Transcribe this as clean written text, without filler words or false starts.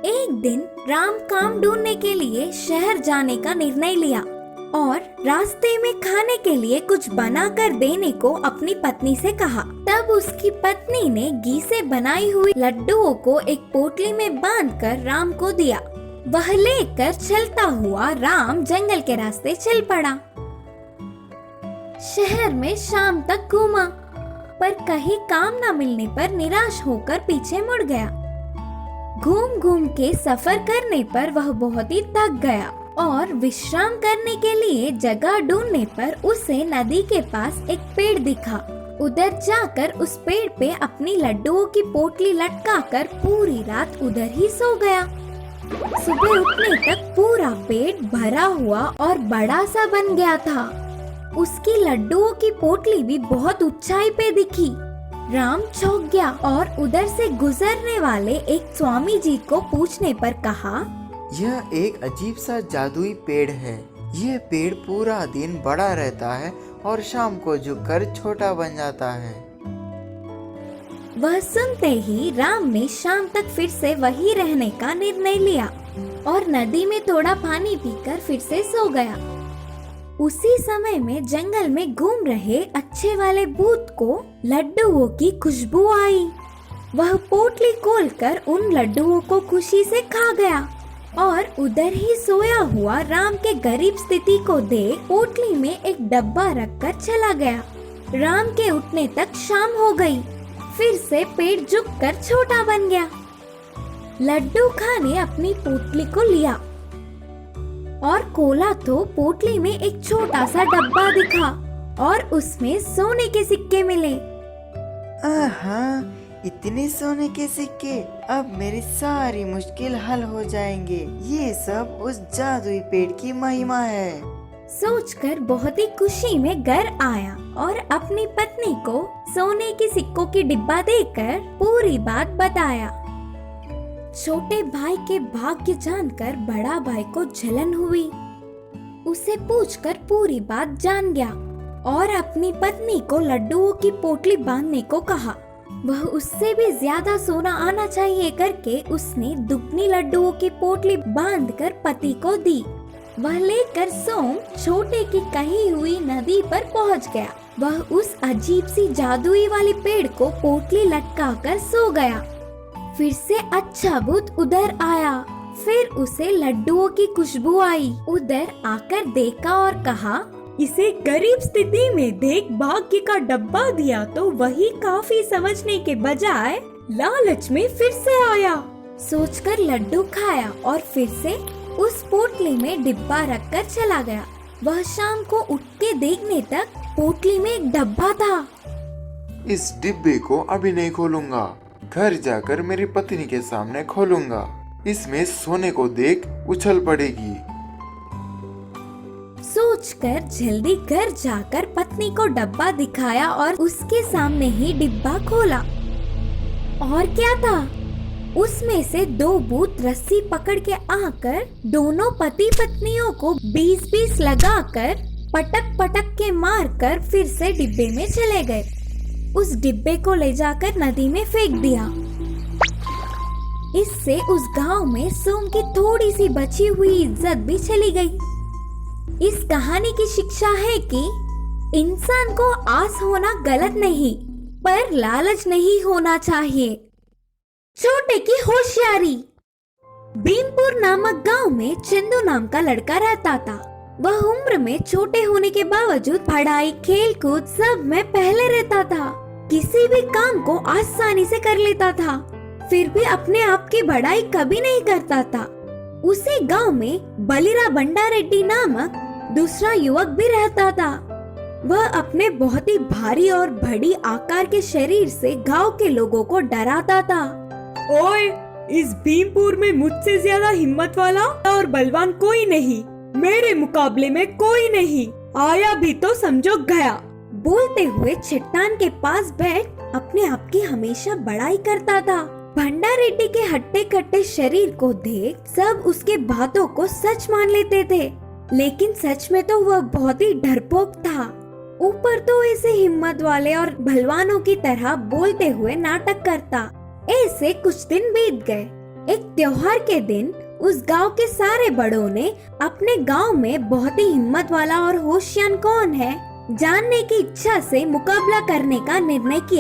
एक दिन राम काम ढूंढने के लिए शहर जाने का निर्णय लिया और रास्ते में खाने के लिए कुछ बना कर देने को अपनी पत्नी से कहा। तब उसकी पत्नी ने घी से बनाई हुई लड्डुओं को एक पोटली में बांधकर राम को दिया। वह लेकर चलता हुआ राम जंगल के रास्ते चल पड़ा। शहर में शाम तक घूमा, पर कहीं काम न मिलने पर निराश होकर पीछे मुड़ गया। घूम घूम के सफर करने पर वह बहुत ही थक गया और विश्राम करने के लिए जगह ढूंढने पर उसे नदी के पास एक पेड़ दिखा। उधर जाकर उस पेड़ पे अपनी लड्डुओं की पोटली लटकाकर पूरी रात उधर ही सो गया। सुबह उठने तक पूरा पेट भरा हुआ और बड़ा सा बन गया था। उसकी लड्डुओं की पोटली भी बहुत ऊंचाई पे दिखी। राम चौंक गया और उधर से गुजरने वाले एक स्वामी जी को पूछने पर कहा, यह एक अजीब सा जादुई पेड़ है। यह पेड़ पूरा दिन बड़ा रहता है और शाम को झुककर छोटा बन जाता है। वह सुनते ही राम ने शाम तक फिर से वही रहने का निर्णय लिया और नदी में थोड़ा पानी पीकर फिर से सो गया। उसी समय में जंगल में घूम रहे अच्छे वाले भूत को लड्डुओं की खुशबू आई। वह पोटली खोलकर उन लड्डुओं को खुशी से खा गया और उधर ही सोया हुआ राम के गरीब स्थिति को देख पोटली में एक डब्बा रखकर चला गया। राम के उठने तक शाम हो गई। फिर से पेट झुककर छोटा बन गया। लड्डू खाने अपनी पोटली को लिया और खोला तो पोटली में एक छोटा सा डब्बा दिखा और उसमें सोने के सिक्के मिले। आहा, इतने सोने के सिक्के! अब मेरी सारी मुश्किल हल हो जाएंगे। ये सब उस जादुई पेड़ की महिमा है। सोचकर बहुत ही खुशी में घर आया और अपनी पत्नी को सोने के सिक्कों की डिब्बा देकर पूरी बात बताया। छोटे भाई के भाग्य जानकर बड़ा भाई को जलन हुई। उसे पूछकर पूरी बात जान गया और अपनी पत्नी को लड्डुओं की पोटली बांधने को कहा। वह उससे भी ज्यादा सोना आना चाहिए करके उसने दुगनी लड्डुओं की पोटली बांधकर पति को दी। वह लेकर सोम छोटे की कही हुई नदी पर पहुंच गया। वह उस अजीब सी जादुई वाली पेड़ को पोटली लटकाकर सो गया। फिर से अच्छा भूत उधर आया। फिर उसे लड्डुओं की खुशबू आई। उधर आकर देखा और कहा, इसे गरीब स्थिति में देख भाग्य का डब्बा दिया तो वही काफी समझने के बजाय लालच में फिर से आया। सोचकर लड्डू खाया और फिर से उस पोटली में डिब्बा रखकर चला गया। वह शाम को उठ के देखने तक पोटली में एक डब्बा था। इस डिब्बे को अभी नहीं खोलूंगा। घर जाकर मेरी पत्नी के सामने खोलूंगा। इसमें सोने को देख उछल पड़ेगी। सोचकर जल्दी घर जाकर पत्नी को डब्बा दिखाया और उसके सामने ही डिब्बा खोला। और क्या था? उसमें से दो भूत रस्सी पकड़ के आकर दोनों पति पत्नियों को 20-20 लगाकर पटक पटक के मारकर फिर से डिब्बे में चले गए। उस डिब्बे को ले जाकर नदी में फेंक दिया। इससे उस गांव में सोम की थोड़ी सी बची हुई इज्जत भी चली गई। इस कहानी की शिक्षा है कि इंसान को आस होना गलत नहीं, पर लालच नहीं होना चाहिए। छोटे की होशियारी। भीमपुर नामक गांव में चंदू नाम का लड़का रहता था। वह उम्र में छोटे होने के बावजूद पढ़ाई, खेल कूद सब में पहले रहता था। किसी भी काम को आसानी से कर लेता था, फिर भी अपने आप की बड़ाई कभी नहीं करता था। उसी गांव में बलिरा बंडारेड्डी नामक दूसरा युवक भी रहता था। वह अपने बहुत ही भारी और बड़ी आकार के शरीर से गांव के लोगों को डराता था। ओए, इस भीमपुर में मुझसे ज्यादा हिम्मत वाला और बलवान कोई नहीं। मेरे मुकाबले में कोई नहीं। आया भी तो समझो गया। बोलते हुए चट्टान के पास बैठ अपने आप की हमेशा बड़ाई करता था। भंडारेड्डी के हट्टे कट्टे शरीर को देख सब उसके बातों को सच मान लेते थे, लेकिन सच में तो वह बहुत ही डरपोक था। ऊपर तो ऐसे हिम्मत वाले और भलवानों की तरह बोलते हुए नाटक करता। ऐसे कुछ दिन बीत गए। एक त्योहार के दिन उस गांव के सारे बड़ों ने अपने गांव में बहुत ही हिम्मत वाला और होशियार कौन है जानने की इच्छा से मुकाबला करने का निर्णय किया।